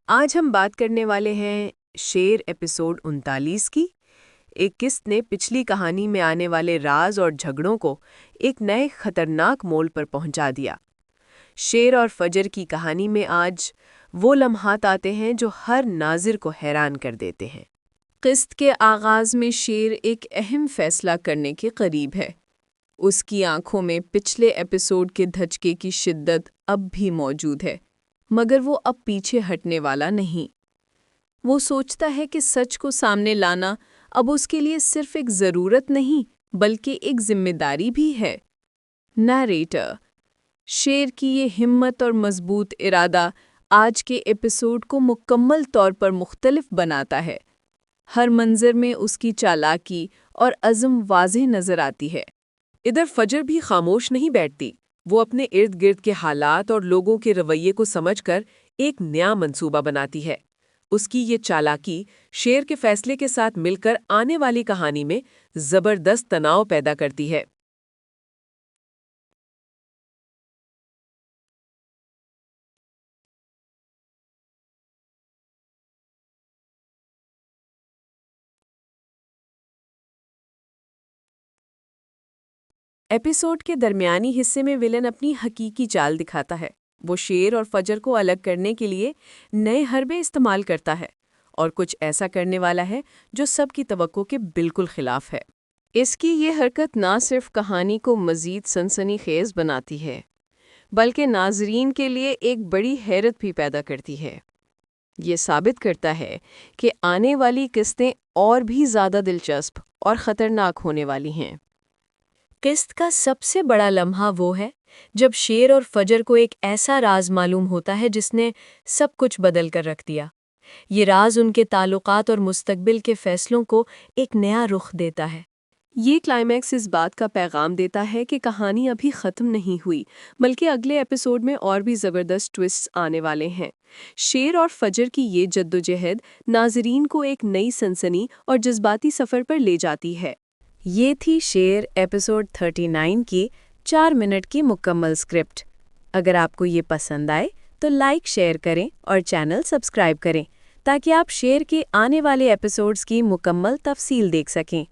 آج ہم بات کرنے والے ہیں شیر ایپیسوڈ 39 کی۔ ایک قسط نے پچھلی کہانی میں آنے والے راز اور جھگڑوں کو ایک نئے خطرناک مول پر پہنچا دیا۔ شیر اور فجر کی کہانی میں آج وہ لمحات آتے ہیں جو ہر ناظر کو حیران کر دیتے ہیں۔ قسط کے آغاز میں شیر ایک اہم فیصلہ کرنے کے قریب ہے۔ اس کی آنکھوں میں پچھلے ایپیسوڈ کے دھچکے کی شدت اب بھی موجود ہے، مگر وہ اب پیچھے ہٹنے والا نہیں۔ وہ سوچتا ہے کہ سچ کو سامنے لانا اب اس کے لیے صرف ایک ضرورت نہیں بلکہ ایک ذمہ داری بھی ہے۔ نیریٹر: شیر کی یہ ہمت اور مضبوط ارادہ آج کے ایپیسوڈ کو مکمل طور پر مختلف بناتا ہے۔ ہر منظر میں اس کی چالاکی اور عزم واضح نظر آتی ہے۔ ادھر فجر بھی خاموش نہیں بیٹھتی۔ وہ اپنے ارد گرد کے حالات اور لوگوں کے رویے کو سمجھ کر ایک نیا منصوبہ بناتی ہے۔ اس کی یہ چالاکی شیر کے فیصلے کے ساتھ مل کر آنے والی کہانی میں زبردست تناؤ پیدا کرتی ہے۔ ایپیسوڈ کے درمیانی حصے میں ویلن اپنی حقیقی چال دکھاتا ہے۔ وہ شیر اور فجر کو الگ کرنے کے لیے نئے حربے استعمال کرتا ہے اور کچھ ایسا کرنے والا ہے جو سب کی توقع کے بالکل خلاف ہے۔ اس کی یہ حرکت نہ صرف کہانی کو مزید سنسنی خیز بناتی ہے بلکہ ناظرین کے لیے ایک بڑی حیرت بھی پیدا کرتی ہے۔ یہ ثابت کرتا ہے کہ آنے والی قسطیں اور بھی زیادہ دلچسپ اور خطرناک ہونے والی ہیں۔ قسط کا سب سے بڑا لمحہ وہ ہے جب شیر اور فجر کو ایک ایسا راز معلوم ہوتا ہے جس نے سب کچھ بدل کر رکھ دیا۔ یہ راز ان کے تعلقات اور مستقبل کے فیصلوں کو ایک نیا رخ دیتا ہے۔ یہ کلائمیکس اس بات کا پیغام دیتا ہے کہ کہانی ابھی ختم نہیں ہوئی بلکہ اگلے ایپیسوڈ میں اور بھی زبردست ٹویسٹس آنے والے ہیں۔ شیر اور فجر کی یہ جدوجہد ناظرین کو ایک نئی سنسنی اور جذباتی سفر پر لے جاتی ہے۔ یہ تھی شیر ایپیسوڈ 39 کی 4 منٹ کی مکمل اسکرپٹ۔ اگر آپ کو یہ پسند آئے تو لائک شیئر کریں اور چینل سبسکرائب کریں تاکہ آپ شیر کے آنے والے ایپیسوڈز کی مکمل تفصیل دیکھ سکیں۔